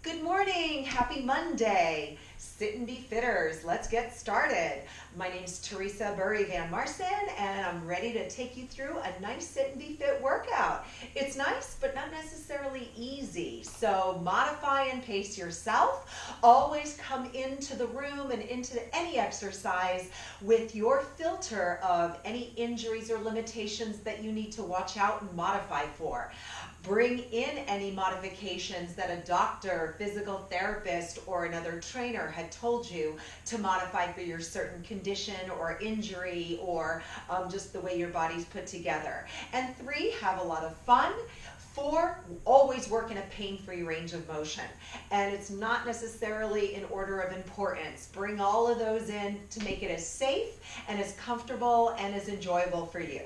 Good morning, happy Monday. Sit and be fitters, let's get started. My name's Teresa Burry Van Marsen and I'm ready to take you through a nice sit and be fit workout. It's nice, but not necessarily easy. So modify and pace yourself. Always come into the room and into any exercise with your filter of any injuries or limitations that you need to watch out and modify for. Bring in any modifications that a doctor, physical therapist, or another trainer had told you to modify for your certain condition or injury or just the way your body's put together. And 3, have a lot of fun. 4, always work in a pain-free range of motion. And it's not necessarily in order of importance. Bring all of those in to make it as safe and as comfortable and as enjoyable for you.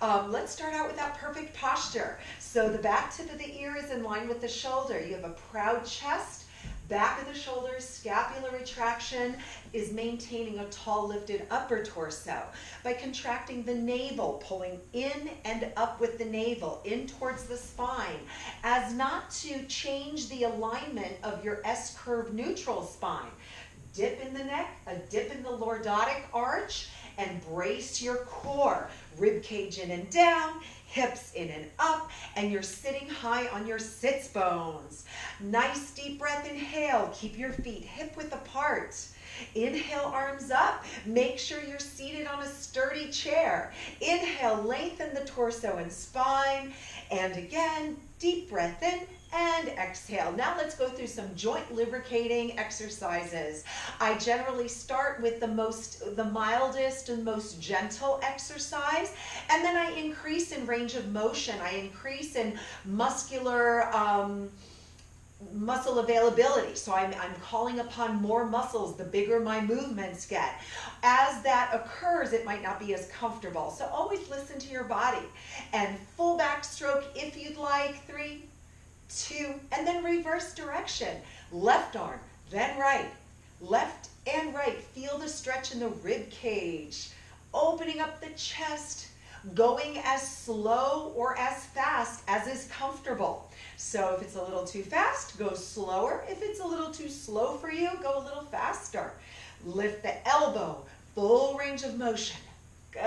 Let's start out with that perfect posture. So the back tip of the ear is in line with the shoulder. You have a proud chest. Back of the shoulders, scapular retraction is maintaining a tall lifted upper torso by contracting the navel, pulling in and up with the navel, in towards the spine, as not to change the alignment of your S-curve neutral spine. Dip in the neck, a dip in the lordotic arch, and brace your core. Rib cage in and down, hips in and up, and you're sitting high on your sits bones. Nice deep breath, inhale, keep your feet hip width apart. Inhale, arms up. Make sure you're seated on a sturdy chair. Inhale, lengthen the torso and spine. And again, deep breath in and exhale. Now let's go through some joint lubricating exercises. I generally start with the mildest and most gentle exercise, and then I increase in range of motion. I increase in muscle availability. So I'm calling upon more muscles the bigger my movements get. As that occurs, it might not be as comfortable. So always listen to your body. And full backstroke if you'd like. 3, 2, and then reverse direction. Left arm, then right. Left and right. Feel the stretch in the rib cage. Opening up the chest. Going as slow or as fast as is comfortable. So if it's a little too fast, go slower. If it's a little too slow for you, go a little faster. Lift the elbow, full range of motion. Good.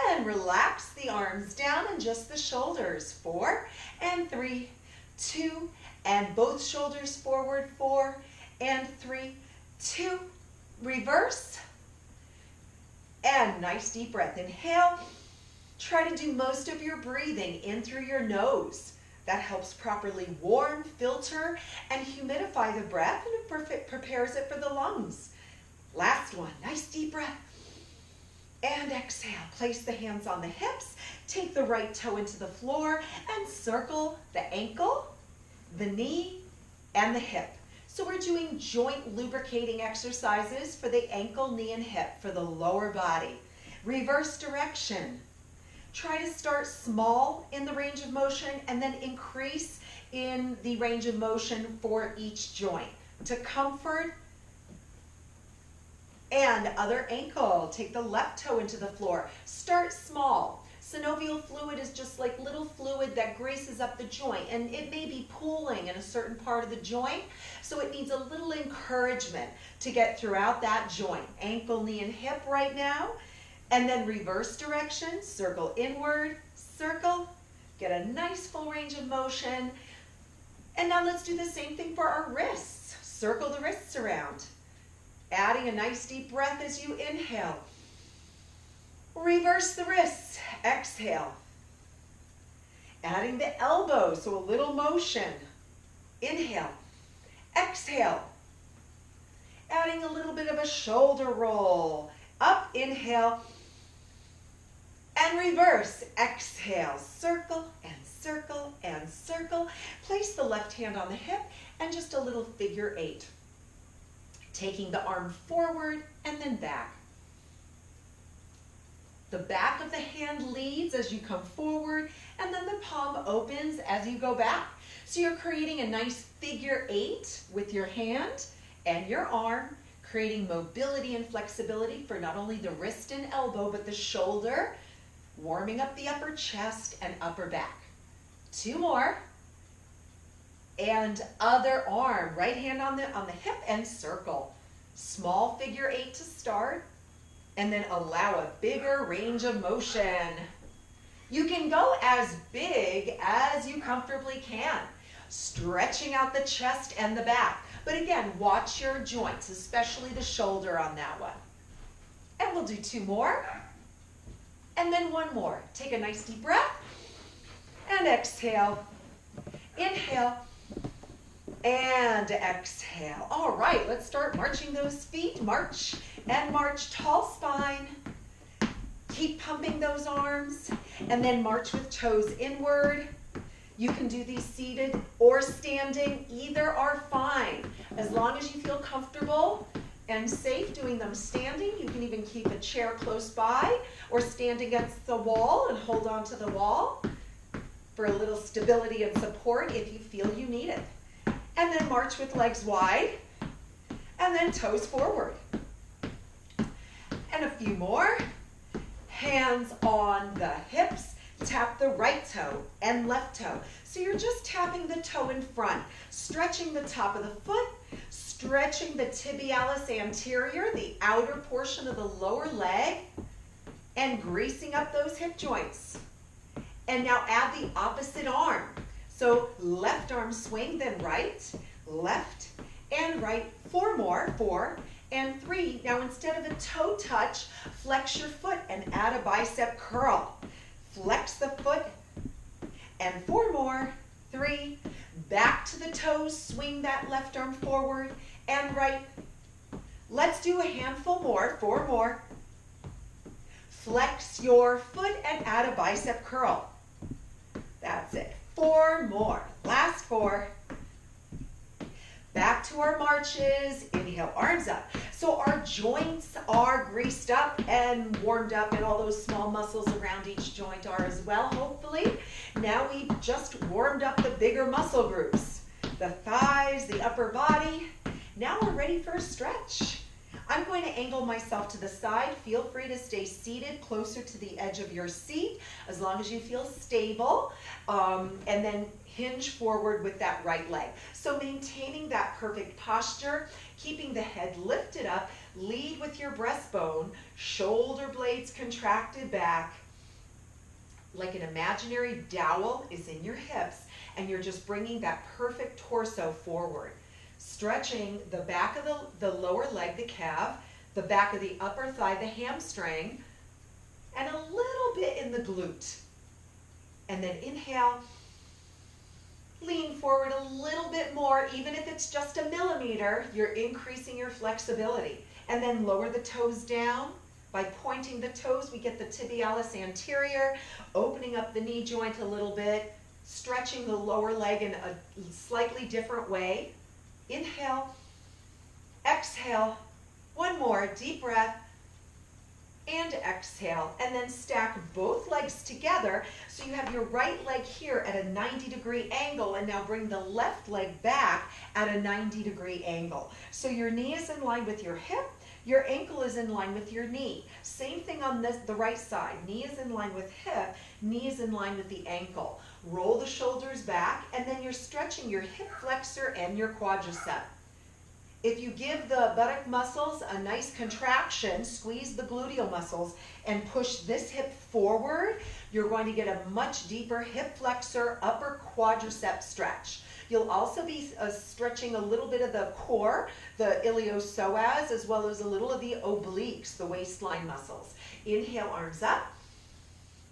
And relax the arms down and just the shoulders. 4 and 3, 2, and both shoulders forward. 4 and 3, 2. Reverse. And nice deep breath. Inhale. Try to do most of your breathing in through your nose. That helps properly warm, filter, and humidify the breath, and it prepares it for the lungs. Last one, nice deep breath. And exhale. Place the hands on the hips. Take the right toe into the floor and circle the ankle, the knee, and the hip. So we're doing joint lubricating exercises for the ankle, knee, and hip for the lower body. Reverse direction. Try to start small in the range of motion and then increase in the range of motion for each joint. To comfort and other ankle. Take the left toe into the floor. Start small. Synovial fluid is just like little fluid that greases up the joint, and it may be pooling in a certain part of the joint, so it needs a little encouragement to get throughout that joint. Ankle, knee, and hip right now. And then reverse direction, circle inward, circle, get a nice full range of motion. And now let's do the same thing for our wrists. Circle the wrists around. Adding a nice deep breath as you inhale. Reverse the wrists, exhale. Adding the elbow, so a little motion. Inhale, exhale. Adding a little bit of a shoulder roll. Up, inhale. And reverse, exhale, circle and circle and circle. Place the left hand on the hip and just a little figure 8. Taking the arm forward and then back. The back of the hand leads as you come forward, and then the palm opens as you go back. So you're creating a nice figure 8 with your hand and your arm, creating mobility and flexibility for not only the wrist and elbow, but the shoulder, warming up the upper chest and upper back. 2 more. and other arm. Right hand on the hip and circle. Small figure 8 to start, and then allow a bigger range of motion. You can go as big as you comfortably can, stretching out the chest and the back. But again, watch your joints, especially the shoulder on that one. And we'll do 2 more, and then 1 more. Take a nice deep breath, and exhale. Inhale, and exhale. All right, let's start marching those feet. March and march, tall spine. Keep pumping those arms, and then march with toes inward. You can do these seated or standing. Either are fine. As long as you feel comfortable and safe doing them standing, you can even keep a chair close by or stand against the wall and hold on to the wall for a little stability and support if you feel you need it. And then march with legs wide, and then toes forward. And a few more. Hands on the hips, tap the right toe and left toe. So you're just tapping the toe in front, stretching the top of the foot, stretching the tibialis anterior, the outer portion of the lower leg, and greasing up those hip joints. And now add the opposite arm. So left arm swing, then right, left, and right. 4 more, 4 and 3. Now instead of a toe touch, flex your foot and add a bicep curl. Flex the foot, and 4 more, 3. Back to the toes, swing that left arm forward and right. Let's do a handful more, 4 more. Flex your foot and add a bicep curl. That's it. 4 more. Last 4. Back to our marches. Inhale, arms up. So our joints are greased up and warmed up, and all those small muscles around each joint are as well, hopefully. Now we've just warmed up the bigger muscle groups, the thighs, the upper body. Now we're ready for a stretch. I'm going to angle myself to the side. Feel free to stay seated closer to the edge of your seat as long as you feel stable, and then hinge forward with that right leg. So maintaining that perfect posture, keeping the head lifted up, lead with your breastbone, shoulder blades contracted back, like an imaginary dowel is in your hips, and you're just bringing that perfect torso forward. Stretching the back of the lower leg, the calf, the back of the upper thigh, the hamstring, and a little bit in the glute. And then inhale, lean forward a little bit more. Even if it's just a millimeter, you're increasing your flexibility. And then lower the toes down. By pointing the toes, we get the tibialis anterior, opening up the knee joint a little bit, stretching the lower leg in a slightly different way. Inhale, exhale, 1 more, deep breath, and exhale. And then stack both legs together so you have your right leg here at a 90-degree angle, and now bring the left leg back at a 90-degree angle. So your knee is in line with your hip, your ankle is in line with your knee. Same thing on the right side. Knee is in line with hip, knee is in line with the ankle. Roll the shoulders back, and then you're stretching your hip flexor and your quadricep. If you give the buttock muscles a nice contraction, squeeze the gluteal muscles, and push this hip forward, you're going to get a much deeper hip flexor, upper quadricep stretch. You'll also be stretching a little bit of the core, the iliopsoas, as well as a little of the obliques, the waistline muscles. Inhale, arms up,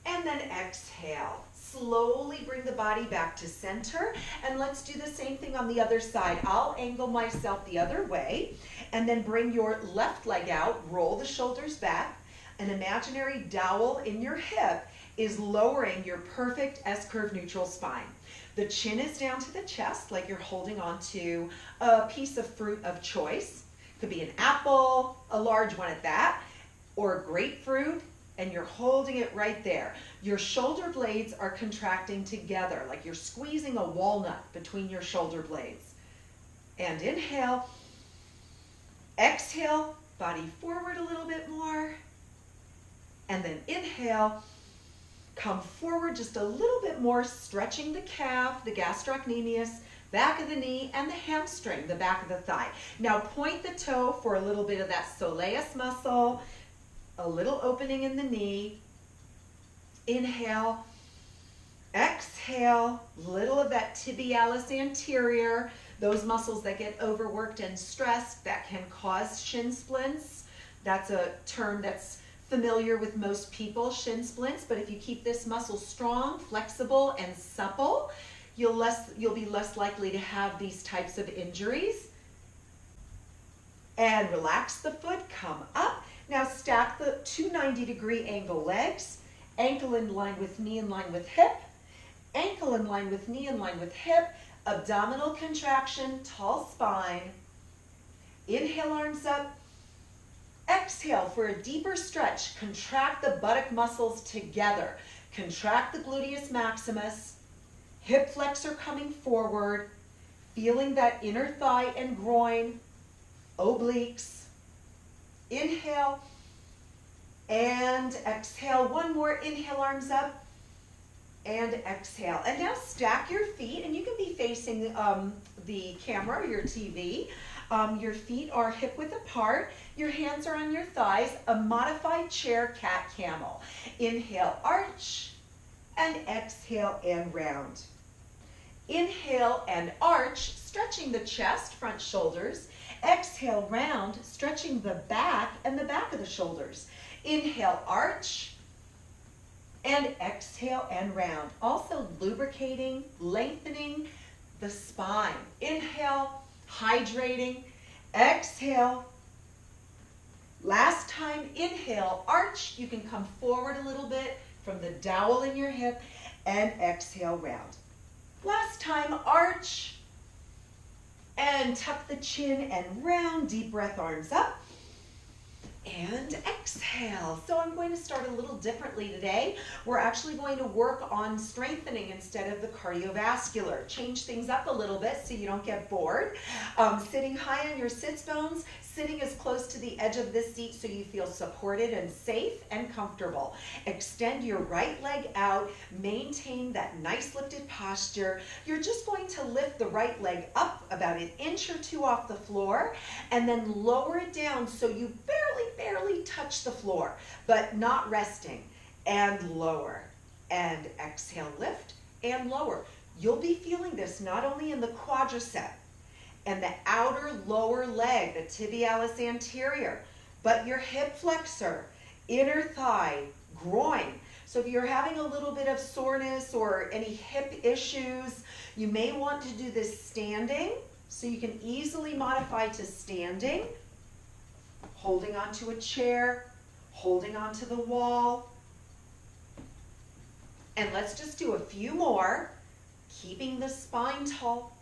and then exhale. Slowly bring the body back to center, and let's do the same thing on the other side. I'll angle myself the other way, and then bring your left leg out, roll the shoulders back. An imaginary dowel in your hip is lowering your perfect S-curve neutral spine. The chin is down to the chest like you're holding onto a piece of fruit of choice. Could be an apple, a large one at that, or a grapefruit, and you're holding it right there. Your shoulder blades are contracting together like you're squeezing a walnut between your shoulder blades. And inhale, exhale, body forward a little bit more, and then inhale, come forward just a little bit more, stretching the calf, the gastrocnemius, back of the knee, and the hamstring, the back of the thigh. Now point the toe for a little bit of that soleus muscle, a little opening in the knee. Inhale, exhale, little of that tibialis anterior, those muscles that get overworked and stressed that can cause shin splints. That's a term that's familiar with most people, shin splints, but if you keep this muscle strong, flexible, and supple, you'll be less likely to have these types of injuries. And relax the foot, come up. Now stack the two 90-degree angle legs, ankle in line with knee in line with hip, ankle in line with knee in line with hip, abdominal contraction, tall spine. Inhale, arms up. Exhale for a deeper stretch. Contract the buttock muscles together. Contract the gluteus maximus. Hip flexor coming forward, feeling that inner thigh and groin, obliques. Inhale and exhale. One more. Inhale, arms up, and exhale. And now stack your feet, and you can be facing the camera or your TV. Your feet are hip width apart. Your hands are on your thighs. A modified chair, cat camel. Inhale, arch, and exhale and round. Inhale and arch, stretching the chest, front shoulders. Exhale, round, stretching the back and the back of the shoulders. Inhale, arch, and exhale and round. Also lubricating, lengthening the spine. Inhale, hydrating. Exhale. Last time, inhale, arch. You can come forward a little bit from the dowel in your hip, and exhale, round. Last time, arch, and tuck the chin and round. Deep breath, arms up, and exhale. So I'm going to start a little differently today. We're actually going to work on strengthening instead of the cardiovascular. Change things up a little bit so you don't get bored. Sitting high on your sits bones, sitting as close to the edge of this seat so you feel supported and safe and comfortable. Extend your right leg out, maintain that nice lifted posture. You're just going to lift the right leg up about an inch or two off the floor and then lower it down so you barely touch the floor, but not resting. And lower, and exhale, lift and lower. You'll be feeling this not only in the quadricep and the outer lower leg, the tibialis anterior, but your hip flexor, inner thigh, groin. So if you're having a little bit of soreness or any hip issues, you may want to do this standing, so you can easily modify to standing, holding onto a chair, holding onto the wall. And let's just do a few more, keeping the spine tall,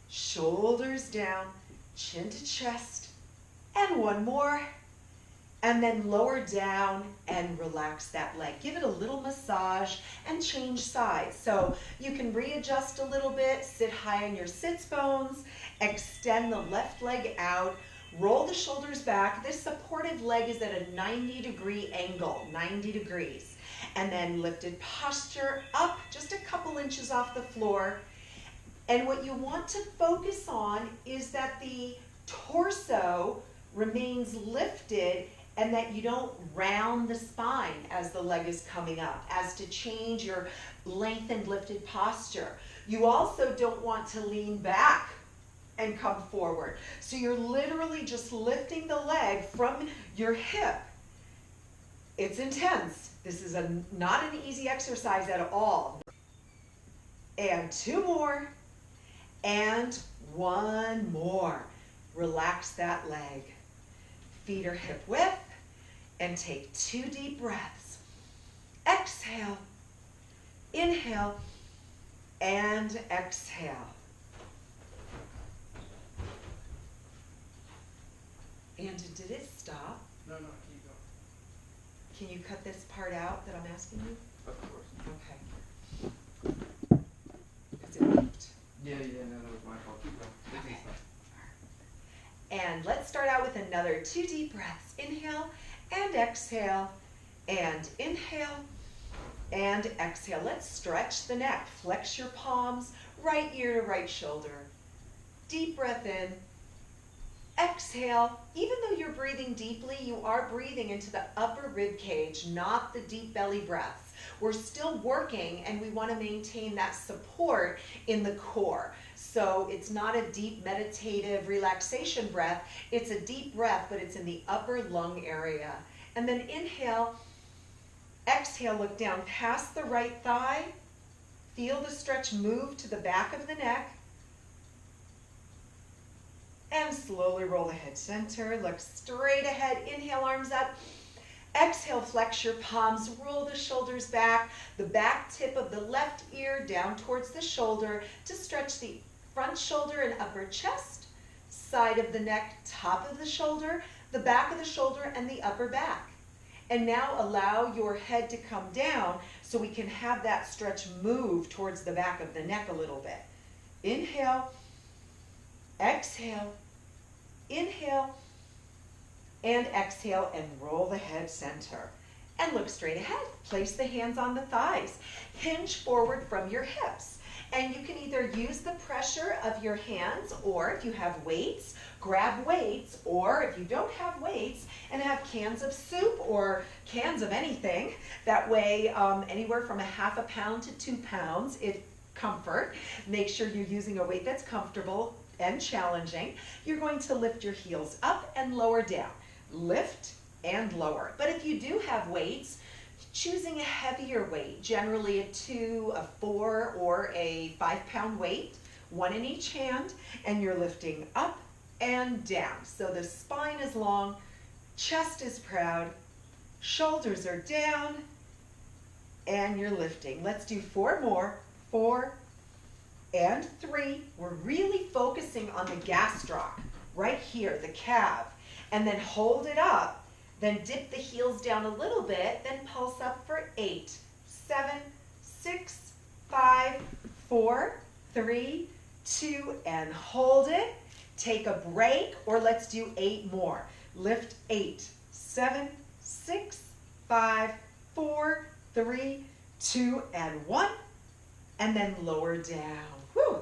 shoulders down, chin to chest, and one more. And then lower down and relax that leg. Give it a little massage and change sides. So you can readjust a little bit, sit high on your sits bones, extend the left leg out, roll the shoulders back. This supported leg is at a 90-degree angle, 90 degrees. And then lifted posture up just a couple inches off the floor. And what you want to focus on is that the torso remains lifted and that you don't round the spine as the leg is coming up, as to change your lengthened lifted posture. You also don't want to lean back and come forward. So you're literally just lifting the leg from your hip. It's intense. This is not an easy exercise at all. And two more, and one more. Relax that leg. Feet are hip width, and take 2 deep breaths. Exhale, inhale, and exhale. And did it stop? No, keep going. Can you cut this part out that I'm asking you? Of course. Okay. Is it moved? Yeah, no, that was my fault. Keep going. Okay. And let's start out with another 2 deep breaths. Inhale and exhale, and inhale and exhale. Let's stretch the neck. Flex your palms, right ear to right shoulder. Deep breath in. Exhale. Even though you're breathing deeply, you are breathing into the upper rib cage, not the deep belly breaths. We're still working, and we want to maintain that support in the core. So it's not a deep meditative relaxation breath. It's a deep breath, but it's in the upper lung area. And then inhale. Exhale, look down past the right thigh. Feel the stretch move to the back of the neck. And slowly roll the head center. Look straight ahead. Inhale, arms up. Exhale, flex your palms. Roll the shoulders back. The back tip of the left ear down towards the shoulder to stretch the front shoulder and upper chest. Side of the neck, top of the shoulder, the back of the shoulder, and the upper back. And now allow your head to come down so we can have that stretch move towards the back of the neck a little bit. Inhale. Exhale. Inhale and exhale, and roll the head center. And look straight ahead. Place the hands on the thighs. Hinge forward from your hips. And you can either use the pressure of your hands, or if you have weights, grab weights, or if you don't have weights and have cans of soup or cans of anything, that way anywhere from a half a pound to 2 pounds, if comfort. Make sure you're using a weight that's comfortable and challenging. You're going to lift your heels up and lower down. Lift and lower. But if you do have weights, choosing a heavier weight, generally a 2, a 4, or a 5-pound weight, one in each hand, and you're lifting up and down. So the spine is long, chest is proud, shoulders are down, and you're lifting. Let's do 4 more. 4 and 3. We're really focusing on the gastroc, right here, the calf. And then hold it up. Then dip the heels down a little bit. Then pulse up for 8, 7, 6, 5, 4, 3, 2, and hold it. Take a break, or let's do 8 more. Lift 8, 7, 6, 5, 4, 3, 2, and 1. And then lower down. Whew.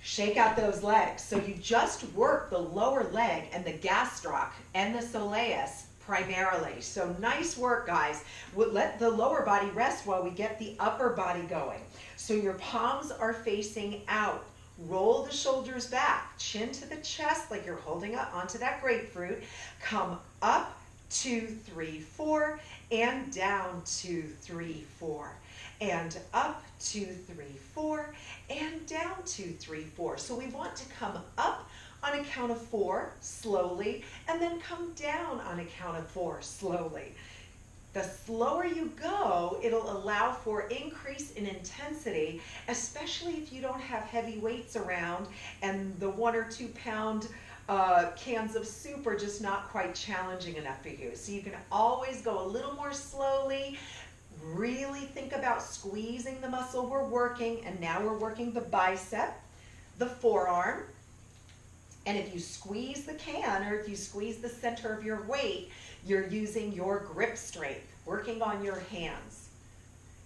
Shake out those legs. So you just work the lower leg and the gastroc and the soleus primarily. So nice work, guys. We'll let the lower body rest while we get the upper body going. So your palms are facing out. Roll the shoulders back. Chin to the chest like you're holding onto that grapefruit. Come up, 2, 3, 4, and down, 2, 3, 4. And up, 2, 3, 4, and down, 2, 3, 4. So we want to come up on a count of 4 slowly, and then come down on a count of 4 slowly. The slower you go, it'll allow for increase in intensity, especially if you don't have heavy weights around and the 1 or 2 pound cans of soup are just not quite challenging enough for you. So you can always go a little more slowly. Really think about squeezing the muscle we're working, and now we're working the bicep, the forearm, and if you squeeze the can, or if you squeeze the center of your weight, you're using your grip strength, working on your hands.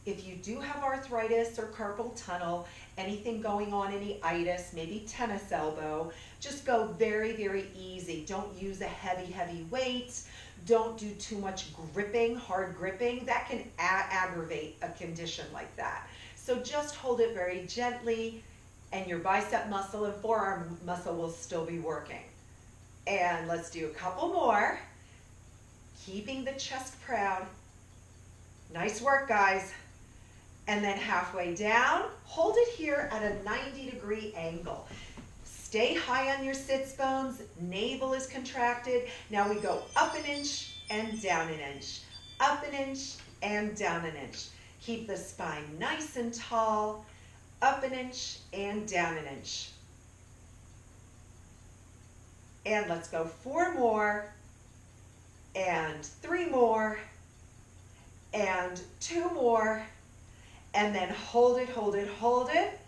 If you do have arthritis or carpal tunnel, anything going on, any itis, maybe tennis elbow, just go very, very easy. Don't use a heavy weight. Don't do too much gripping, hard gripping. That can aggravate a condition like that. So just hold it very gently, and your bicep muscle and forearm muscle will still be working. And let's do a couple more. Keeping the chest proud. Nice work, guys. And then halfway down, hold it here at a 90-degree angle. Stay high on your sits bones, navel is contracted. Now we go up an inch and down an inch, up an inch and down an inch. Keep the spine nice and tall, up an inch and down an inch. And let's go 4 more, and 3 more, and 2 more, and then hold it, hold it, hold it,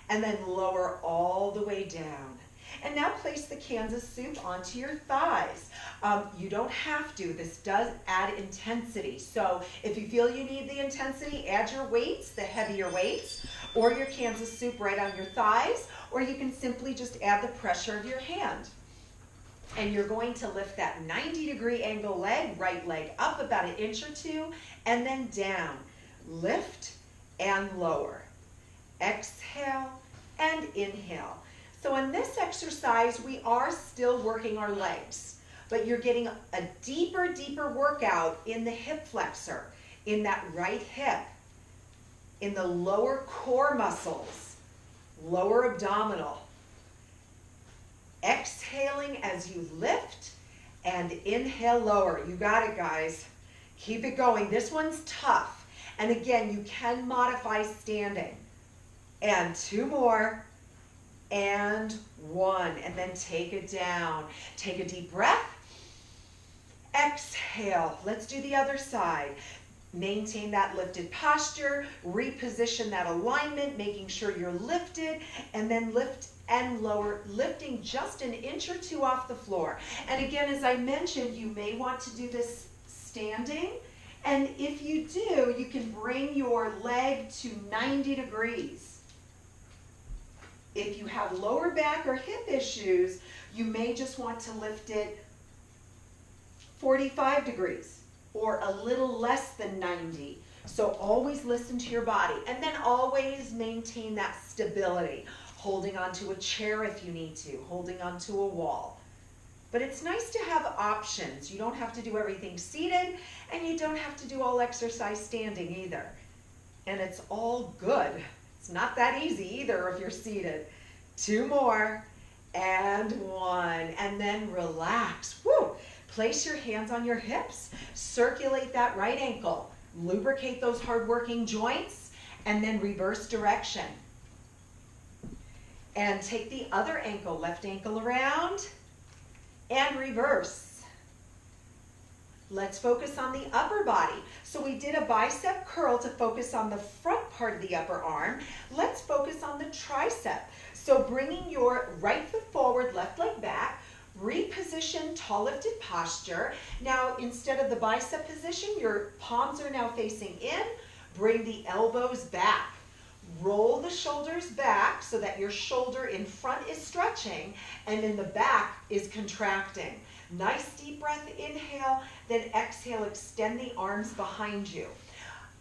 and then lower all the way down. And now place the cans of soup onto your thighs. You don't have to. This does add intensity. So if you feel you need the intensity, add your weights, the heavier weights, or your Kansas soup right on your thighs, or you can simply just add the pressure of your hand. And you're going to lift that 90-degree angle leg, right leg up about an inch or two, and then down. Lift and lower. Exhale and inhale. So in this exercise, we are still working our legs, but you're getting a deeper, deeper workout in the hip flexor, in that right hip, in the lower core muscles, lower abdominal. Exhaling as you lift and inhale lower. You got it, guys. Keep it going. This one's tough. And again, you can modify standing. And 2 more. And 1. And then take it down. Take a deep breath. Exhale. Let's do the other side. Maintain that lifted posture. Reposition that alignment, making sure you're lifted. And then lift and lower, lifting just an inch or 2 off the floor. And again, as I mentioned, you may want to do this standing. And if you do, you can bring your leg to 90 degrees. If you have lower back or hip issues, you may just want to lift it 45 degrees or a little less than 90. So always listen to your body, and then always maintain that stability. Holding onto a chair if you need to, holding onto a wall. But it's nice to have options. You don't have to do everything seated, and you don't have to do all exercise standing either. And it's all good. It's not that easy either if you're seated. 2 more, and 1, and then relax. Woo! Place your hands on your hips. Circulate that right ankle. Lubricate those hard-working joints, and then reverse direction. And take the other ankle, left ankle around, and reverse. Let's focus on the upper body. So we did a bicep curl to focus on the front part of the upper arm. Let's focus on the tricep. So bringing your right foot forward, left leg back, reposition tall lifted posture. Now instead of the bicep position, your palms are now facing in. Bring the elbows back. Roll the shoulders back so that your shoulder in front is stretching and in the back is contracting. Nice deep breath, inhale, then exhale, extend the arms behind you.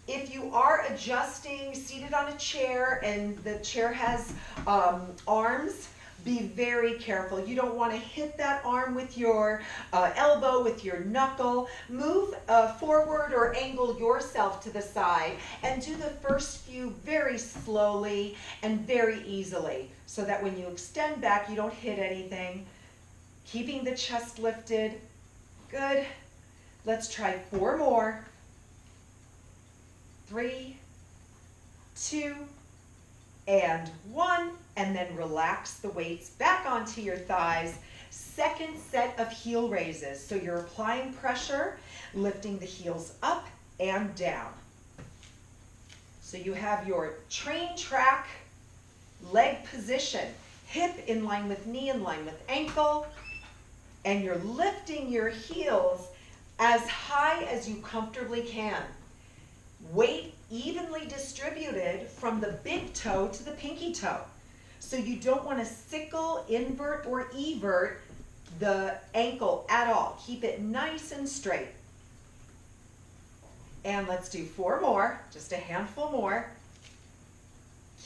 If you are adjusting, seated on a chair and the chair has arms, be very careful. You don't want to hit that arm with your elbow, with your knuckle. Move forward or angle yourself to the side and do the first few very slowly and very easily so that when you extend back, you don't hit anything. Keeping the chest lifted. Good. Let's try 4 more. 3, 2, and 1. And then relax the weights back onto your thighs. Second set of heel raises. So you're applying pressure, lifting the heels up and down. So you have your train track leg position, hip in line with knee, in line with ankle, and you're lifting your heels as high as you comfortably can. Weight evenly distributed from the big toe to the pinky toe. So you don't want to sickle, invert, or evert the ankle at all. Keep it nice and straight. And let's do 4 more, just a handful more.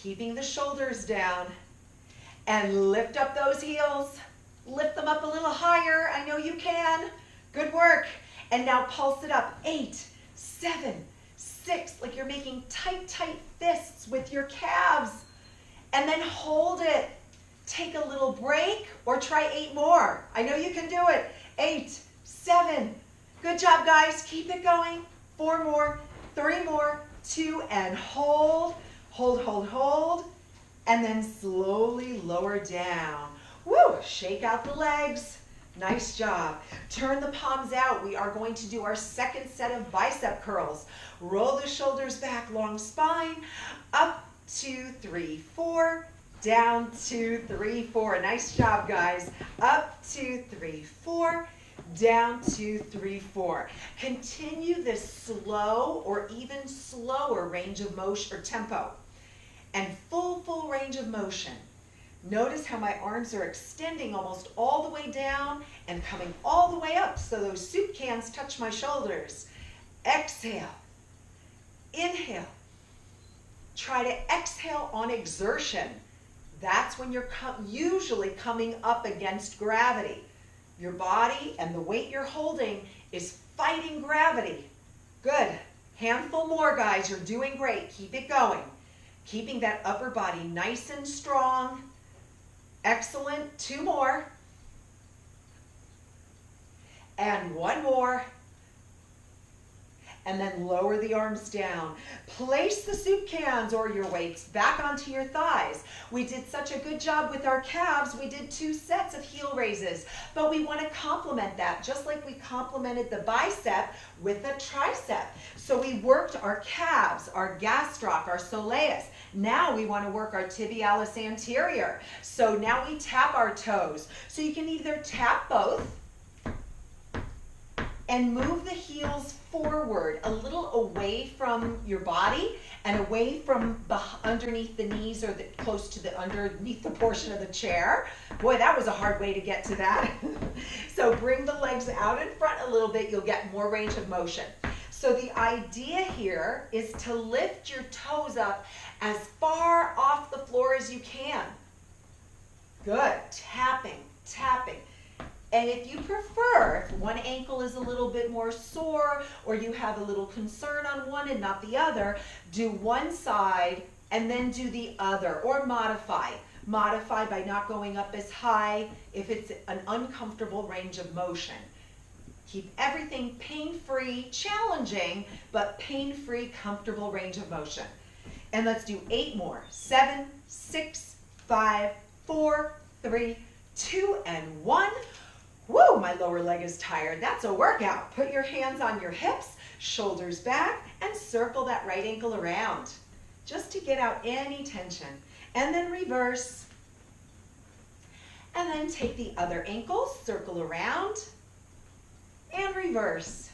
Keeping the shoulders down. And lift up those heels. Lift them up a little higher. I know you can. Good work. And now pulse it up. 8, 7, 6, like you're making tight, tight fists with your calves. And then hold it. Take a little break or try 8 more. I know you can do it. 8, 7. Good job, guys. Keep it going. 4 more, 3 more, 2, and hold. Hold, hold, hold. And then slowly lower down. Woo! Shake out the legs. Nice job. Turn the palms out. We are going to do our second set of bicep curls. Roll the shoulders back, long spine. Up, 2, 3, 4. Down, 2, 3, 4. Nice job, guys. Up, 2, 3, 4. Down, 2, 3, 4. Continue this slow or even slower range of motion or tempo. and full range of motion. Notice how my arms are extending almost all the way down and coming all the way up so those soup cans touch my shoulders. Exhale. Inhale. Try to exhale on exertion. That's when you're usually coming up against gravity. Your body and the weight you're holding is fighting gravity. Good. Handful more, guys. You're doing great. Keep it going. Keeping that upper body nice and strong. Excellent. 2 more. And 1 more. And then lower the arms down. Place the soup cans or your weights back onto your thighs. We did such a good job with our calves. We did 2 sets of heel raises, but we want to complement that just like we complemented the bicep with the tricep. So we worked our calves, our gastroc, our soleus. Now we want to work our tibialis anterior. So now we tap our toes. So you can either tap both and move the heels forward, a little away from your body and away from underneath the knees or close to the underneath the portion of the chair. Boy, that was a hard way to get to that. So bring the legs out in front a little bit, you'll get more range of motion. So the idea here is to lift your toes up as far off the floor as you can. Good, tapping, tapping. And if you prefer, if one ankle is a little bit more sore or you have a little concern on one and not the other, do one side and then do the other, or modify. Modify by not going up as high if it's an uncomfortable range of motion. Keep everything pain-free, challenging, but pain-free, comfortable range of motion. And let's do 8 more. 7, 6, 5, 4, 3, 2, and 1. Woo, my lower leg is tired. That's a workout. Put your hands on your hips, shoulders back, and circle that right ankle around just to get out any tension. And then reverse. And then take the other ankle, circle around, and reverse.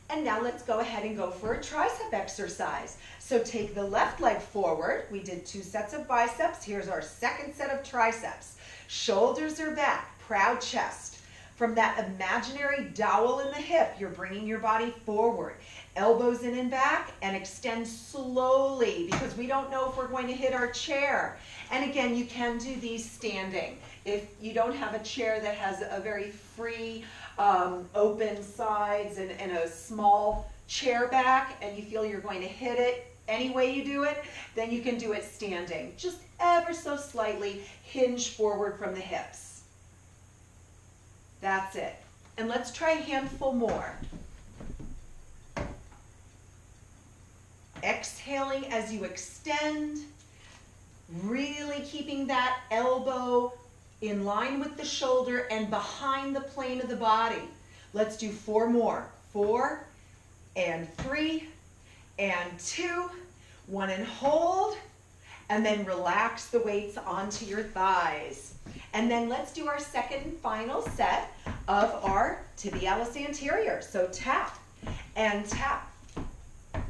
And now let's go ahead and go for a tricep exercise. So take the left leg forward. We did 2 sets of biceps. Here's our second set of triceps. Shoulders are back. Proud chest. From that imaginary dowel in the hip, you're bringing your body forward. Elbows in and back, and extend slowly because we don't know if we're going to hit our chair. And again, you can do these standing. If you don't have a chair that has a very free, open sides and a small chair back, and you feel you're going to hit it any way you do it, then you can do it standing. Just ever so slightly hinge forward from the hips. That's it. And let's try a handful more. Exhaling as you extend, really keeping that elbow in line with the shoulder and behind the plane of the body. Let's do 4 more. 4 and 3 and 2, 1 and hold, and then relax the weights onto your thighs. And then let's do our second and final set of our tibialis anterior. So tap and tap.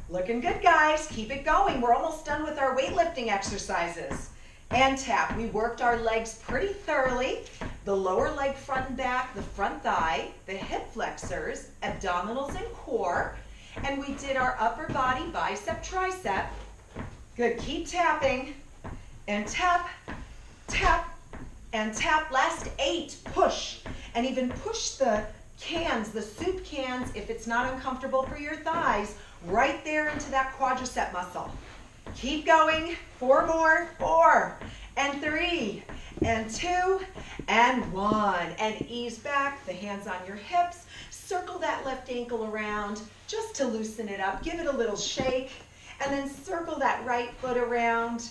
Looking good, guys. Keep it going. We're almost done with our weightlifting exercises. And tap. We worked our legs pretty thoroughly. The lower leg front and back, the front thigh, the hip flexors, abdominals and core. And we did our upper body, bicep, tricep. Good. Keep tapping. And tap, tap, and tap. Last 8. Push. And even push the cans, the soup cans, if it's not uncomfortable for your thighs, right there into that quadricep muscle. Keep going. 4 more. 4 and 3 and 2 and 1. And ease back, the hands on your hips. Circle that left ankle around just to loosen it up. Give it a little shake. And then circle that right foot around.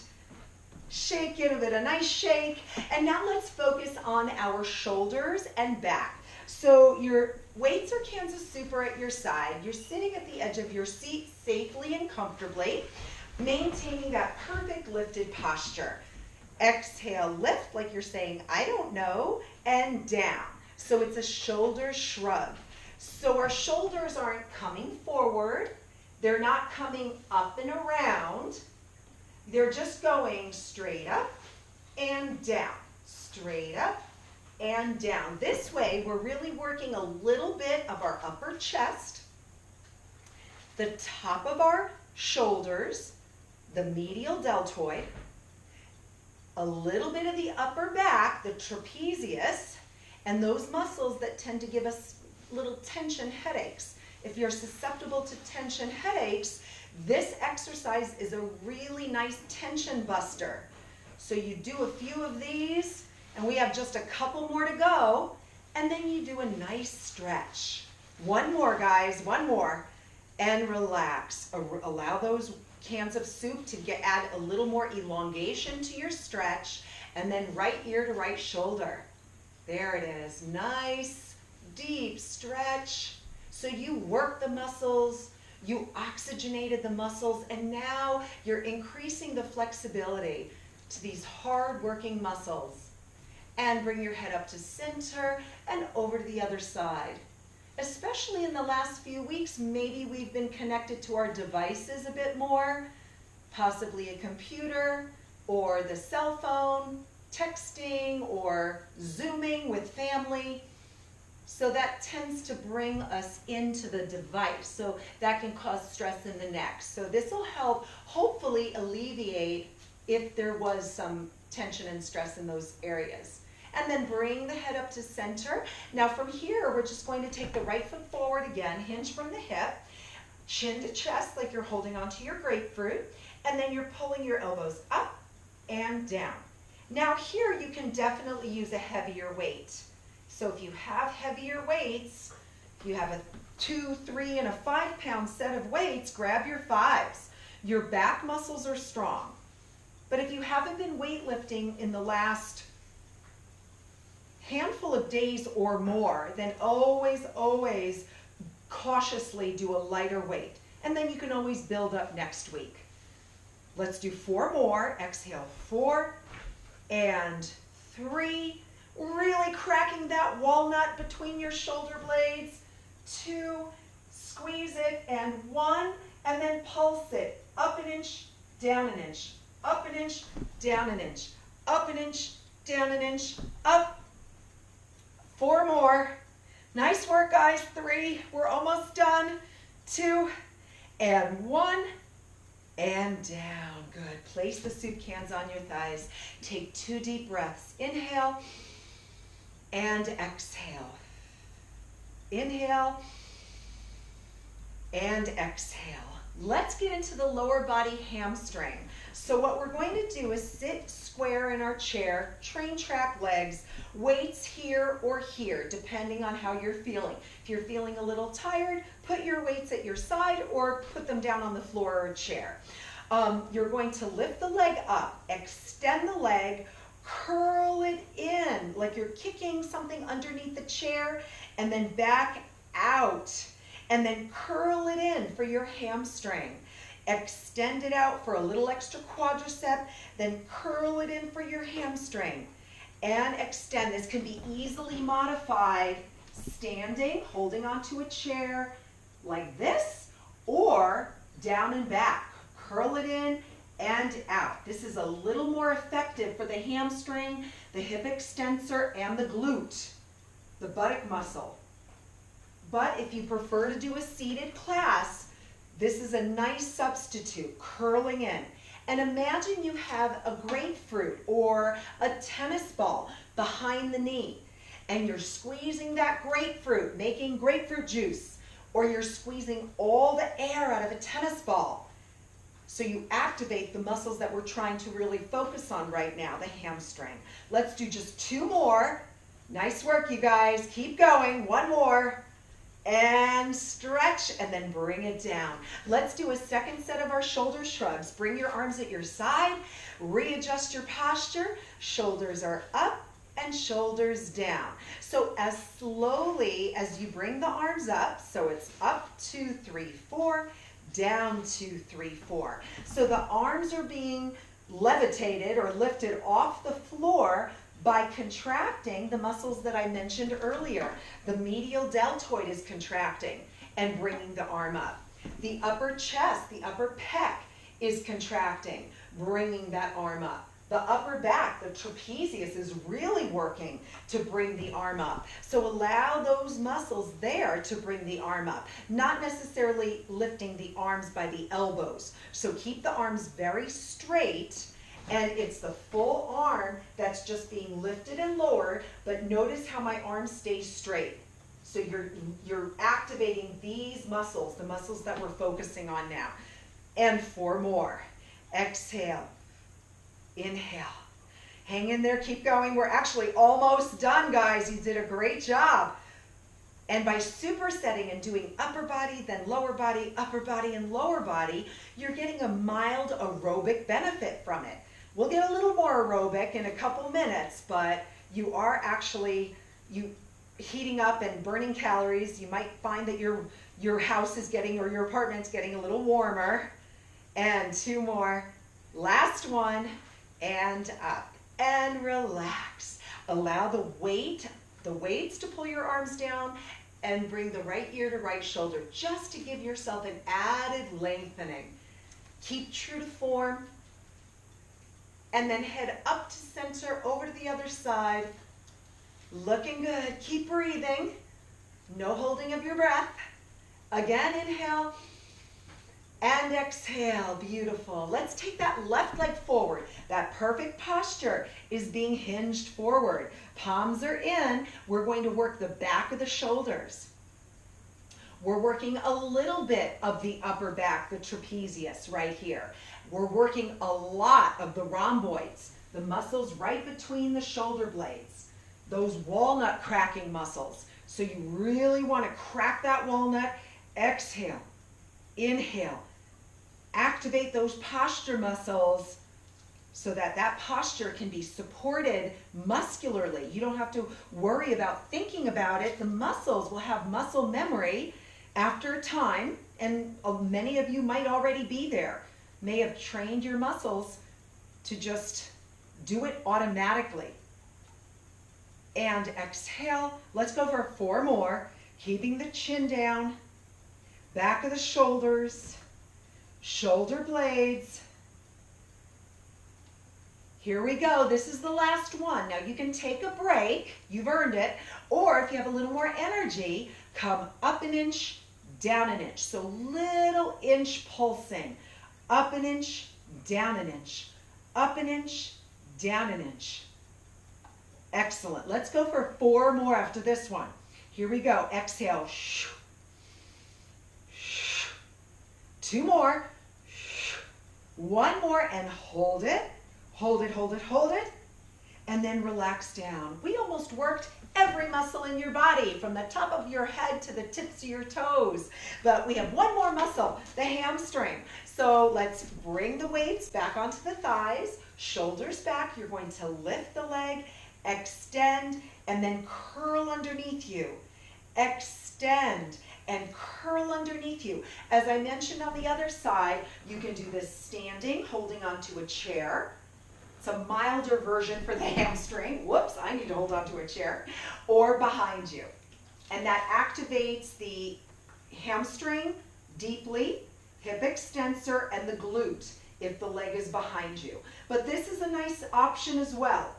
Shake, give it a nice shake. And now let's focus on our shoulders and back. So your weights or cans of soup are at your side. You're sitting at the edge of your seat safely and comfortably, maintaining that perfect lifted posture. Exhale, lift like you're saying, I don't know, and down. So it's a shoulder shrug. So our shoulders aren't coming forward. They're not coming up and around. They're just going straight up and down, straight up and down. This way, we're really working a little bit of our upper chest, the top of our shoulders, the medial deltoid, a little bit of the upper back, the trapezius, and those muscles that tend to give us little tension headaches. If you're susceptible to tension headaches, this exercise is a really nice tension buster. So you do a few of these, and we have just a couple more to go, and then you do a nice stretch. One more, guys, one more, and relax. Allow those cans of soup to add a little more elongation to your stretch, and then right ear to right shoulder. There it is. Nice, deep stretch. So you work the muscles, you oxygenated the muscles, and now you're increasing the flexibility to these hard-working muscles. And bring your head up to center and over to the other side. Especially in the last few weeks, maybe we've been connected to our devices a bit more, possibly a computer or the cell phone, texting or Zooming with family. So that tends to bring us into the device. So that can cause stress in the neck. So this will help hopefully alleviate if there was some tension and stress in those areas. And then bring the head up to center. Now from here, we're just going to take the right foot forward again, hinge from the hip, chin to chest like you're holding onto your grapefruit, and then you're pulling your elbows up and down. Now here you can definitely use a heavier weight. So if you have heavier weights, if you have a 2, 3, and a 5-pound set of weights, grab your 5s. Your back muscles are strong. But if you haven't been weightlifting in the last handful of days or more, then always cautiously do a lighter weight. And then you can always build up next week. Let's do 4 more. Exhale, 4 and 3. Really cracking that walnut between your shoulder blades. 2, squeeze it, and 1, and then pulse it. Up an inch, down an inch. Up an inch, down an inch. Up an inch, down an inch. Up. 4 more. Nice work, guys. 3. We're almost done. 2 and 1 and down. Good. Place the soup cans on your thighs. Take 2 deep breaths. Inhale and exhale. Inhale and exhale. Let's get into the lower body hamstring. So what we're going to do is sit square in our chair, train track legs, weights here or here, depending on how you're feeling. If you're feeling a little tired, put your weights at your side or put them down on the floor or a chair. You're going to lift the leg up, extend the leg, curl it in like you're kicking something underneath the chair, and then back out. And then curl it in for your hamstring. Extend it out for a little extra quadricep, then curl it in for your hamstring. And extend. This can be easily modified standing, holding onto a chair like this, or down and back. Curl it in and out. This is a little more effective for the hamstring, the hip extensor, and the glute, the buttock muscle. But if you prefer to do a seated class, this is a nice substitute, curling in. And imagine you have a grapefruit or a tennis ball behind the knee, and you're squeezing that grapefruit, making grapefruit juice, or you're squeezing all the air out of a tennis ball. So you activate the muscles that we're trying to really focus on right now, the hamstring. Let's do just 2 more. Nice work, you guys. Keep going. 1 more. And stretch, and then bring it down. Let's do a second set of our shoulder shrugs. Bring your arms at your side, readjust your posture. Shoulders are up and shoulders down. So as slowly as you bring the arms up, so it's up 2, 3, 4, down 2, 3, 4. So the arms are being levitated or lifted off the floor by contracting the muscles that I mentioned earlier. The medial deltoid is contracting and bringing the arm up. The upper chest, the upper pec is contracting, bringing that arm up. The upper back, the trapezius, is really working to bring the arm up. So allow those muscles there to bring the arm up, not necessarily lifting the arms by the elbows. So keep the arms very straight, and it's the full arm that's just being lifted and lowered, but notice how my arm stays straight. So you're activating these muscles, the muscles that we're focusing on now. And 4 more. Exhale. Inhale. Hang in there, keep going. We're actually almost done, guys. You did a great job. And by supersetting and doing upper body, then lower body, upper body, and lower body, you're getting a mild aerobic benefit from it. We'll get a little more aerobic in a couple minutes, but you are actually heating up and burning calories. You might find that your house is getting, or your apartment's getting a little warmer. And 2 more. Last one. And up and relax. Allow the weights to pull your arms down, and bring the right ear to right shoulder just to give yourself an added lengthening. Keep true to form, and then head up to center, over to the other side. Looking good. Keep breathing. No holding of your breath. Again, inhale. And exhale. Beautiful. Let's take that left leg forward. That perfect posture is being hinged forward. Palms are in. We're going to work the back of the shoulders. We're working a little bit of the upper back, the trapezius right here. We're working a lot of the rhomboids, the muscles right between the shoulder blades, those walnut cracking muscles. So you really want to crack that walnut. Exhale. Inhale. Activate those posture muscles so that that posture can be supported muscularly. You don't have to worry about thinking about it. The muscles will have muscle memory after a time, and many of you might already be there, may have trained your muscles to just do it automatically. And exhale. Let's go for 4 more. Keeping the chin down, back of the shoulders, shoulder blades. Here we go. This is the last one. Now you can take a break. You've earned it. Or if you have a little more energy, come up an inch, down an inch. So little inch pulsing. Up an inch, down an inch. Up an inch, down an inch. Excellent. Let's go for 4 more after this one. Here we go. Exhale. 2 more. 1 more, and hold it. Hold it, hold it, hold it. And then relax down. We almost worked every muscle in your body, from the top of your head to the tips of your toes. But we have 1 more muscle, the hamstring. So let's bring the weights back onto the thighs, shoulders back. You're going to lift the leg, extend, and then curl underneath you. Extend and curl underneath you. As I mentioned on the other side, you can do this standing, holding onto a chair. It's a milder version for the hamstring. Whoops, I need to hold onto a chair. Or behind you. And that activates the hamstring deeply, hip extensor, and the glute if the leg is behind you. But this is a nice option as well.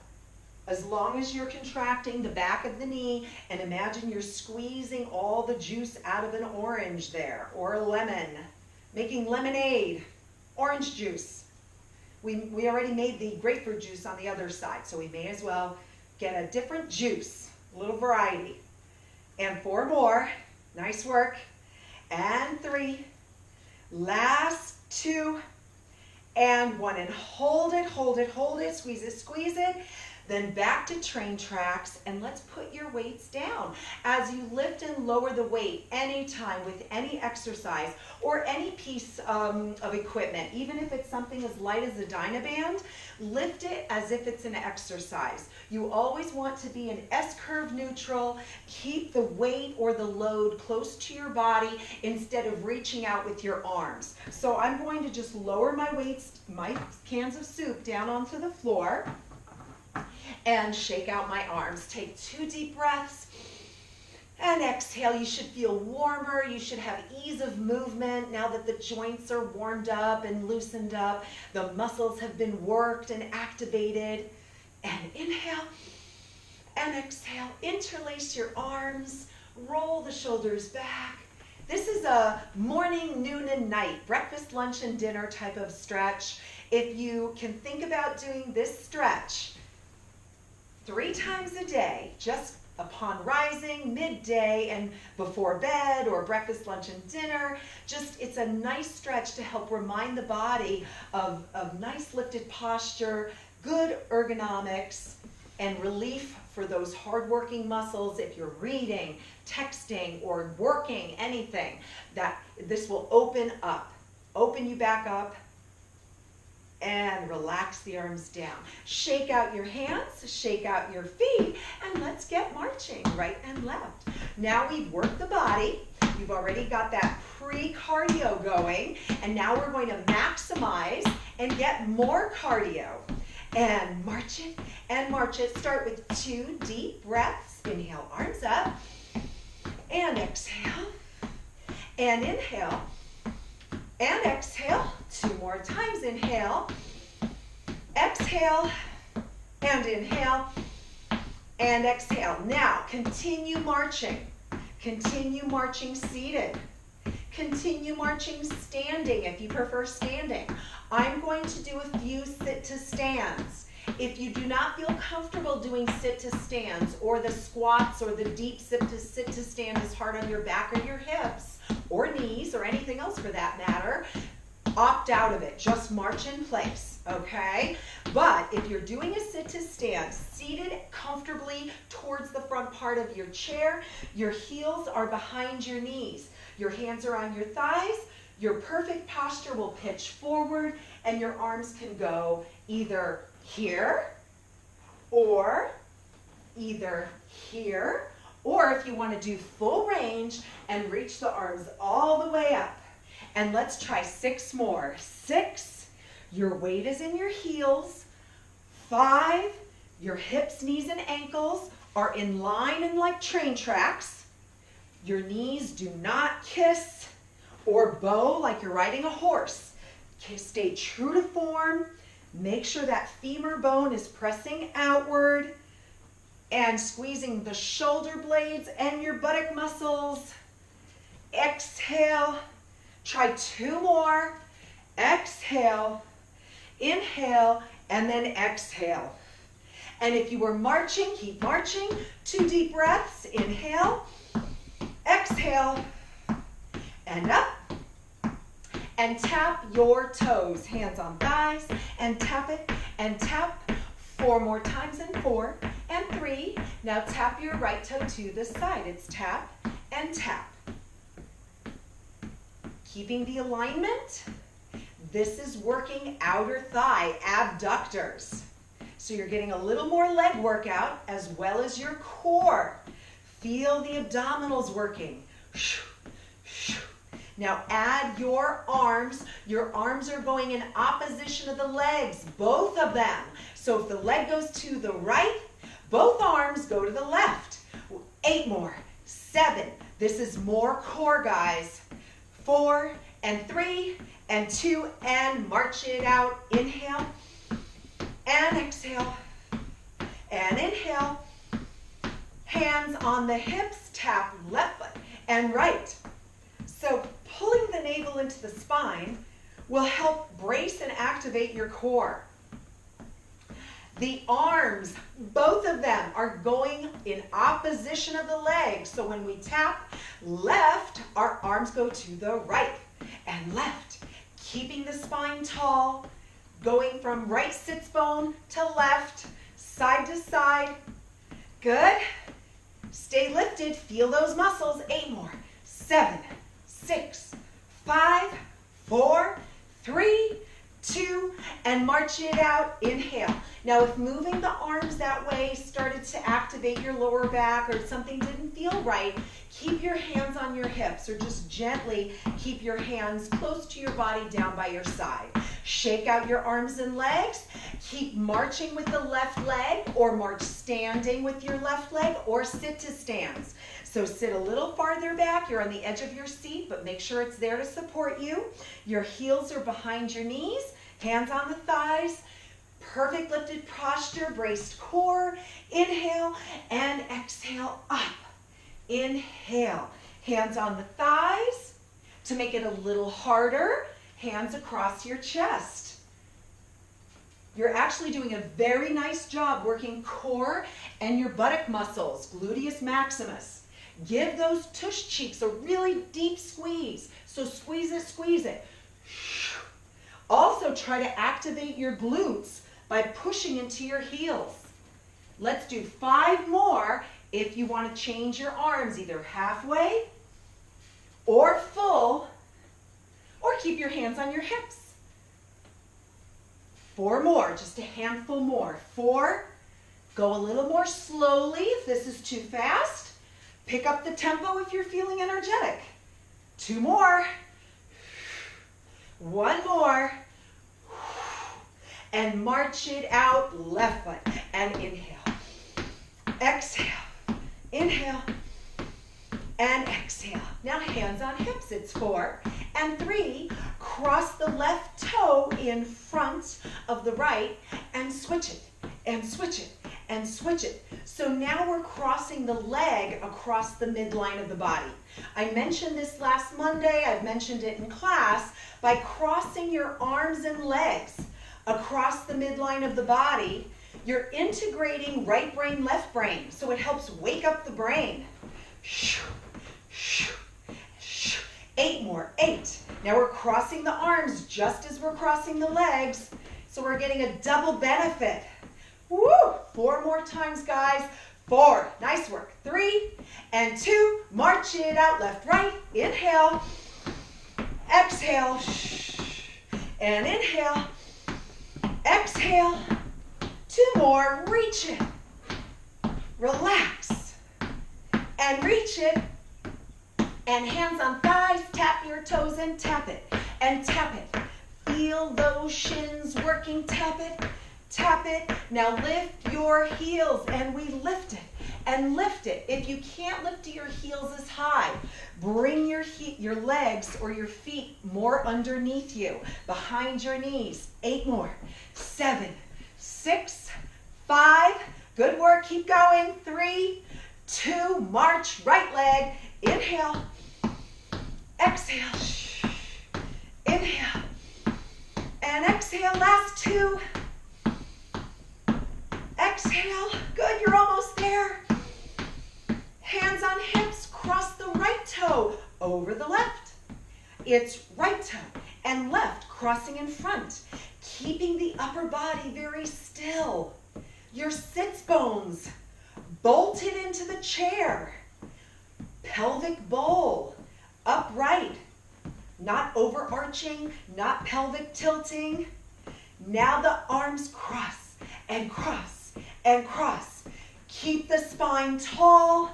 As long as you're contracting the back of the knee, and imagine you're squeezing all the juice out of an orange there, or a lemon, making lemonade, orange juice. We already made the grapefruit juice on the other side, so we may as well get a different juice, a little variety. And 4 more. Nice work. And 3. Last 2. And 1. And hold it, hold it, hold it. Squeeze it, squeeze it. Then back to train tracks, and let's put your weights down. As you lift and lower the weight anytime with any exercise or any piece of equipment, even if it's something as light as a Dynaband, lift it as if it's an exercise. You always want to be an S-curve neutral. Keep the weight or the load close to your body instead of reaching out with your arms. So I'm going to just lower my weights, my cans of soup down onto the floor, and shake out my arms. Take 2 deep breaths And exhale, you should feel warmer. You should have ease of movement now that the joints are warmed up and loosened up. The muscles have been worked and activated. And inhale and exhale. Interlace your arms. Roll the shoulders back. This is a morning, noon, and night, breakfast, lunch, and dinner type of stretch. If you can think about doing this stretch 3 times a day, just upon rising, midday, and before bed, or breakfast, lunch, and dinner, it's a nice stretch to help remind the body of nice lifted posture, good ergonomics, and relief for those hardworking muscles. If you're reading, texting, or working, anything, that this will open you back up, and relax the arms down. Shake out your hands, shake out your feet, and let's get marching right and left. Now we've worked the body. You've already got that pre-cardio going, and now we're going to maximize and get more cardio. And march it and march it. Start with 2 deep breaths. Inhale, arms up, and exhale, and inhale, and exhale. 2 more times. Inhale, exhale, and inhale, and exhale. Now, continue marching. Continue marching seated. Continue marching standing if you prefer standing. I'm going to do a few sit to stands. If you do not feel comfortable doing sit to stands, or the squats or the deep sit to stand is hard on your back or your hips or knees or anything else for that matter, opt out of it. Just march in place, okay? But if you're doing a sit to stand, seated comfortably towards the front part of your chair, your heels are behind your knees. Your hands are on your thighs. Your perfect posture will pitch forward, and your arms can go either here, or either here, or if you want to do full range and reach the arms all the way up. And let's try 6 more. 6, your weight is in your heels. 5, your hips, knees, and ankles are in line and like train tracks. Your knees do not kiss or bow like you're riding a horse. Okay, stay true to form. Make sure that femur bone is pressing outward and squeezing the shoulder blades and your buttock muscles. Exhale. Try 2 more. Exhale, inhale, and then exhale. And if you were marching, keep marching. 2 deep breaths. Inhale, exhale, and up. And tap your toes. Hands on thighs, and tap it, and tap. 4 more times, and 4, and 3. Now tap your right toe to the side. It's tap and tap. Keeping the alignment. This is working outer thigh abductors. So you're getting a little more leg workout as well as your core. Feel the abdominals working. Now add your arms. Your arms are going in opposition of the legs, both of them. So if the leg goes to the right, both arms go to the left. 8 more. 7. This is more core, guys. 4, and 3, and 2, and march it out. Inhale, and exhale, and inhale. Hands on the hips, tap left foot and right. So pulling the navel into the spine will help brace and activate your core. The arms, both of them, are going in opposition of the legs. So when we tap left, our arms go to the right and left, keeping the spine tall, going from right sits bone to left, side to side. Good. Stay lifted. Feel those muscles. 8 more. 7, 6, 5, 4, 3, 2, and march it out. Inhale. Now, if moving the arms that way started to activate your lower back or something didn't feel right, keep your hands on your hips, or just gently keep your hands close to your body down by your side. Shake out your arms and legs. Keep marching with the left leg, or march standing with your left leg, or sit to stands. So sit a little farther back. You're on the edge of your seat, but make sure it's there to support you. Your heels are behind your knees, hands on the thighs. Perfect lifted posture, braced core. Inhale and exhale up. Inhale, hands on the thighs. To make it a little harder, hands across your chest. You're actually doing a very nice job working core and your buttock muscles, gluteus maximus. Give those tush cheeks a really deep squeeze. So squeeze it, squeeze it. Also try to activate your glutes by pushing into your heels. Let's do 5 more if you want to change your arms, either halfway or full, or keep your hands on your hips. 4 more, just a handful more. 4, go a little more slowly if this is too fast. Pick up the tempo if you're feeling energetic. 2 more. 1 more. And march it out, left foot, and inhale. Exhale, inhale, and exhale. Now hands on hips, it's 4. And 3, cross the left toe in front of the right and switch it, and switch it, and switch it. So now we're crossing the leg across the midline of the body. I mentioned this last Monday, I've mentioned it in class. By crossing your arms and legs across the midline of the body, you're integrating right brain, left brain. So it helps wake up the brain. 8 more, 8. Now we're crossing the arms just as we're crossing the legs. So we're getting a double benefit. Woo! 4 more times, guys. 4, nice work. 3 and 2, march it out, left, right. Inhale, exhale, and inhale, exhale. 2 more, reach it, relax, and reach it. And hands on thighs, tap your toes and tap it, and tap it. Feel those shins working, tap it, tap it. Now lift your heels, and we lift it, and lift it. If you can't lift your heels as high, bring your legs or your feet more underneath you, behind your knees. 8 more, 7, 6, 5, good work, keep going. 3, 2, march, right leg, inhale, exhale, inhale, and exhale, last 2, exhale, good, you're almost there. Hands on hips, cross the right toe over the left. It's right toe and left crossing in front, keeping the upper body very still. Your sits bones bolted into the chair. Pelvic bowl, upright, not overarching, not pelvic tilting. Now the arms cross and cross and cross. Keep the spine tall.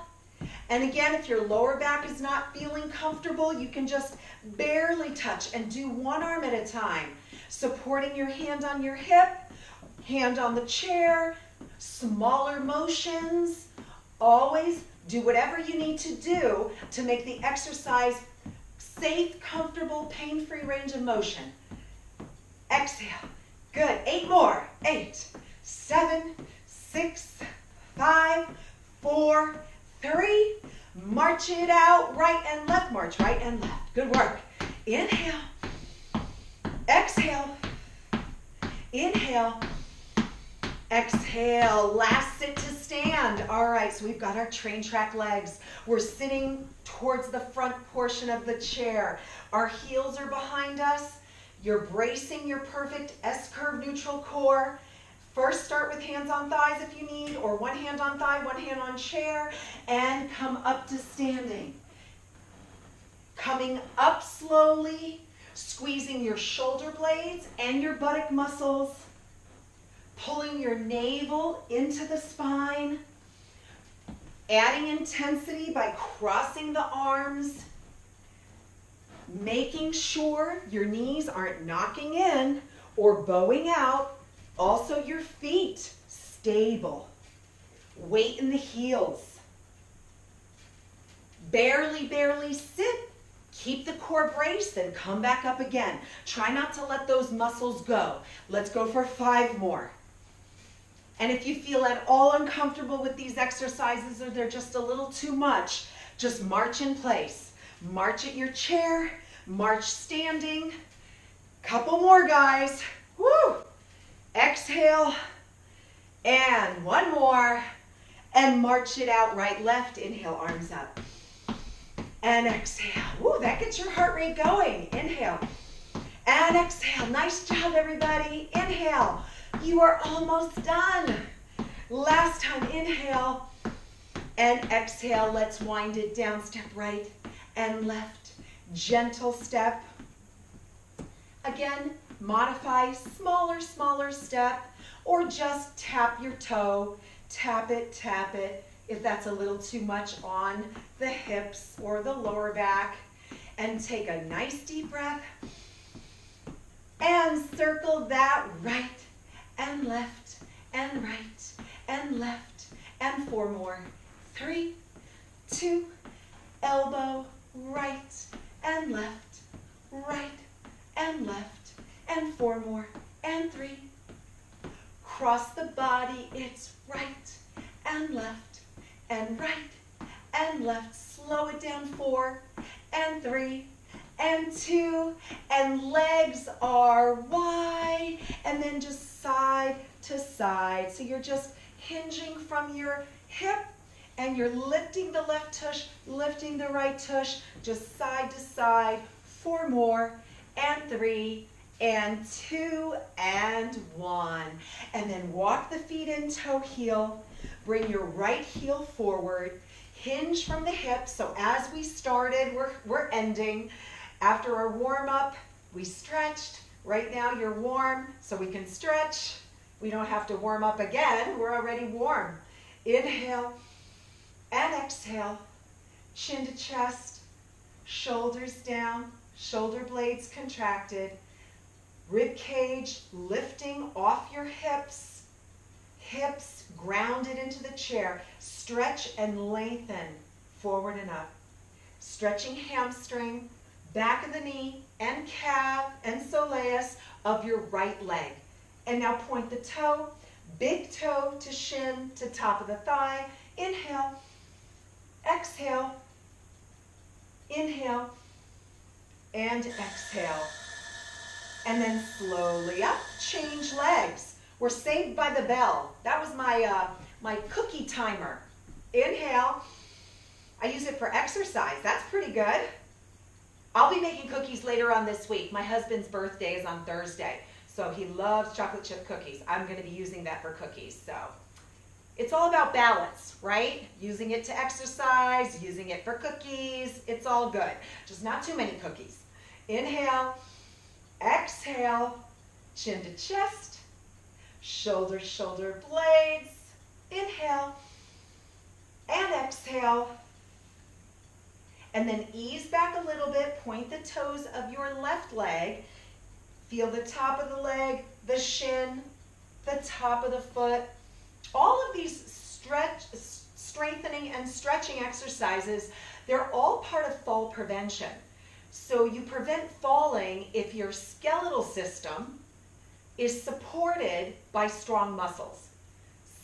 And again, if your lower back is not feeling comfortable, you can just barely touch and do 1 arm at a time. Supporting your hand on your hip, hand on the chair, smaller motions. Always do whatever you need to do to make the exercise safe, comfortable, pain-free range of motion. Exhale. Good. 8 more. 8, 7, 6, 5, 4, 3. March it out. Right and left. March right and left. Good work. Inhale. Exhale. Inhale. Exhale. Last sit to stand. All right, so we've got our train track legs. We're sitting towards the front portion of the chair. Our heels are behind us. You're bracing your perfect S-curve neutral core. First, start with hands on thighs if you need, or 1 hand on thigh, 1 hand on chair, and come up to standing. Coming up slowly, squeezing your shoulder blades and your buttock muscles, pulling your navel into the spine, adding intensity by crossing the arms, making sure your knees aren't knocking in or bowing out. Also your feet stable. Weight in the heels. Barely, barely sit. Keep the core braced, then come back up again. Try not to let those muscles go. Let's go for 5 more. And if you feel at all uncomfortable with these exercises or they're just a little too much, just march in place. March at your chair, march standing. Couple more, guys. Woo! Exhale, and 1 more. And march it out, right, left. Inhale, arms up. And exhale. Woo, that gets your heart rate going. Inhale. And exhale. Nice job, everybody. Inhale. You are almost done. Last time, inhale. And exhale. Let's wind it down. Step right and left. Gentle step. Again, modify. Smaller, smaller step. Or just tap your toe. Tap it, if that's a little too much on the hips or the lower back. And take a nice deep breath. And circle that right and left and right and left. And 4 more. 3, 2, elbow, right and left, right and left. And 4 more. And 3. Cross the body, it's right and left and right and left. Slow it down. 4 and 3 and 2, and legs are wide, and then just side to side. So you're just hinging from your hip, and you're lifting the left tush, lifting the right tush, just side to side. 4 more, and 3, and 2, and 1. And then walk the feet in, toe heel. Bring your right heel forward. Hinge from the hips. So as we started, we're ending. After our warm-up, we stretched. Right now you're warm, so we can stretch. We don't have to warm up again. We're already warm. Inhale and exhale. Chin to chest. Shoulders down. Shoulder blades contracted. Rib cage lifting off your hips. Hips grounded into the chair. Stretch and lengthen forward and up. Stretching hamstring, back of the knee, and calf and soleus of your right leg. And now point the toe, big toe to shin to top of the thigh. Inhale, exhale, inhale, and exhale. And then slowly up, change legs. We're saved by the bell. That was my cookie timer. Inhale. I use it for exercise. That's pretty good. I'll be making cookies later on this week. My husband's birthday is on Thursday, so he loves chocolate chip cookies. I'm going to be using that for cookies. So it's all about balance, right? Using it to exercise, using it for cookies. It's all good. Just not too many cookies. Inhale. Exhale, chin to chest, shoulder, shoulder blades. Inhale and exhale. And then ease back a little bit. Point the toes of your left leg. Feel the top of the leg, the shin, the top of the foot. All of these strengthening and stretching exercises, they're all part of fall prevention. So you prevent falling if your skeletal system is supported by strong muscles.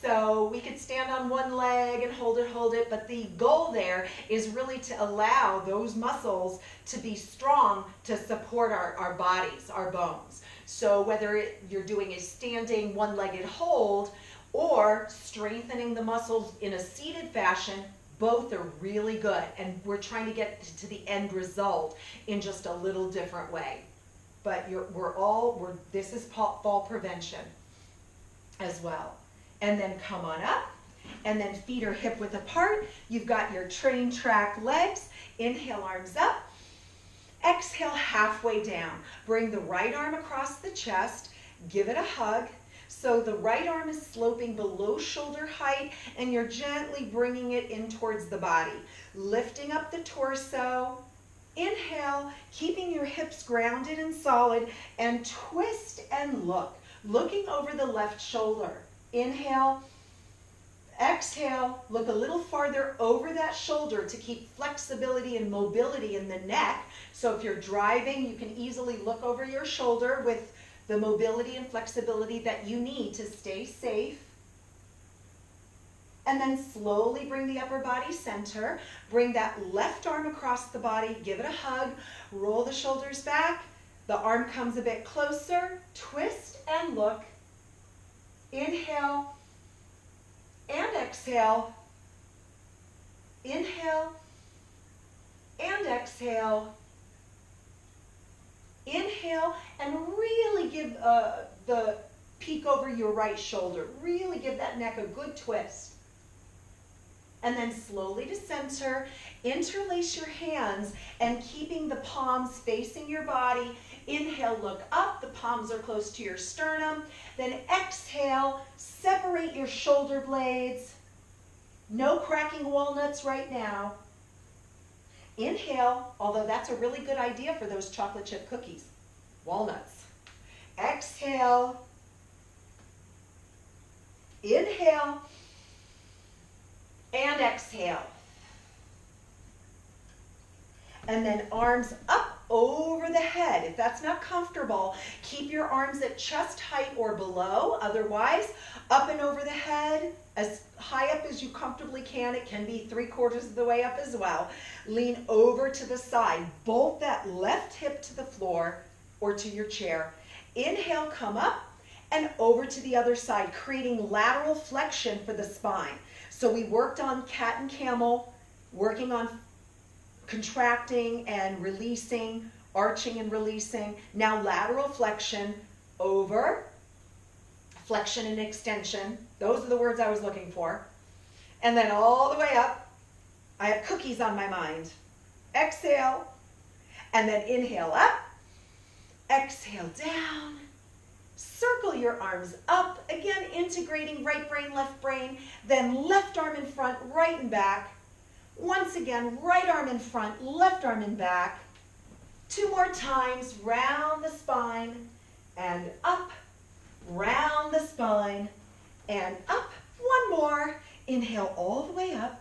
So we could stand on one leg and hold it, but the goal there is really to allow those muscles to be strong to support our bodies, our bones. So whether you're doing a standing one-legged hold or strengthening the muscles in a seated fashion, both are really good, and we're trying to get to the end result in just a little different way. But this is fall prevention as well. And then come on up, and then feet are hip width apart. You've got your train track legs. Inhale, arms up. Exhale, halfway down. Bring the right arm across the chest. Give it a hug. So the right arm is sloping below shoulder height, and you're gently bringing it in towards the body. Lifting up the torso, Inhale, keeping your hips grounded and solid, and twist and look, looking over the left shoulder. Inhale, exhale, look a little farther over that shoulder to keep flexibility and mobility in the neck. So if you're driving, you can easily look over your shoulder with the mobility and flexibility that you need to stay safe. And then slowly bring the upper body center. Bring that left arm across the body, give it a hug, roll the shoulders back. The arm comes a bit closer, twist and look. Inhale and exhale. Inhale and exhale. Inhale and really give the peek over your right shoulder. Really give that neck a good twist. And then slowly to center, interlace your hands and keeping the palms facing your body. Inhale, look up, the palms are close to your sternum. Then exhale, separate your shoulder blades. No cracking walnuts right now. Inhale, although that's a really good idea for those chocolate chip cookies. Walnuts. Exhale. Inhale. And exhale. And then arms up over the head. If that's not comfortable, keep your arms at chest height or below. Otherwise, up and over the head, as high up as you comfortably can. It can be 3/4 of the way up as well. Lean over to the side. Bolt that left hip to the floor or to your chair. Inhale, come up and over to the other side, creating lateral flexion for the spine. So we worked on cat and camel, working on contracting and releasing, arching and releasing. Now lateral flexion, over, flexion and extension. Those are the words I was looking for. And then all the way up. I have cookies on my mind. Exhale, and then inhale up. Exhale down. Circle your arms up, again integrating right brain, left brain, then left arm in front, right and back. Once again, right arm in front, left arm in back. 2 more times, round the spine and up, round the spine and up. 1 more, inhale all the way up.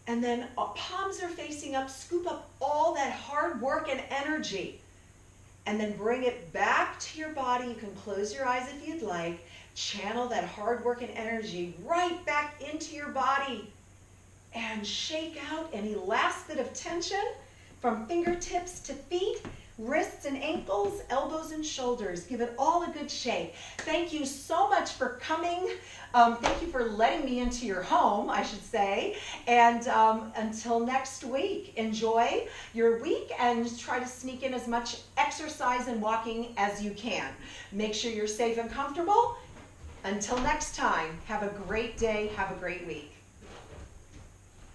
And then palms are facing up, scoop up all that hard work and energy. And then bring it back to your body. You can close your eyes if you'd like. Channel that hard work and energy right back into your body. And shake out any last bit of tension from fingertips to feet, wrists and ankles, elbows and shoulders. Give it all a good shake. Thank you so much for coming. Thank you for letting me into your home, I should say. And until next week, enjoy your week and try to sneak in as much exercise and walking as you can. Make sure you're safe and comfortable. Until next time, have a great day, have a great week.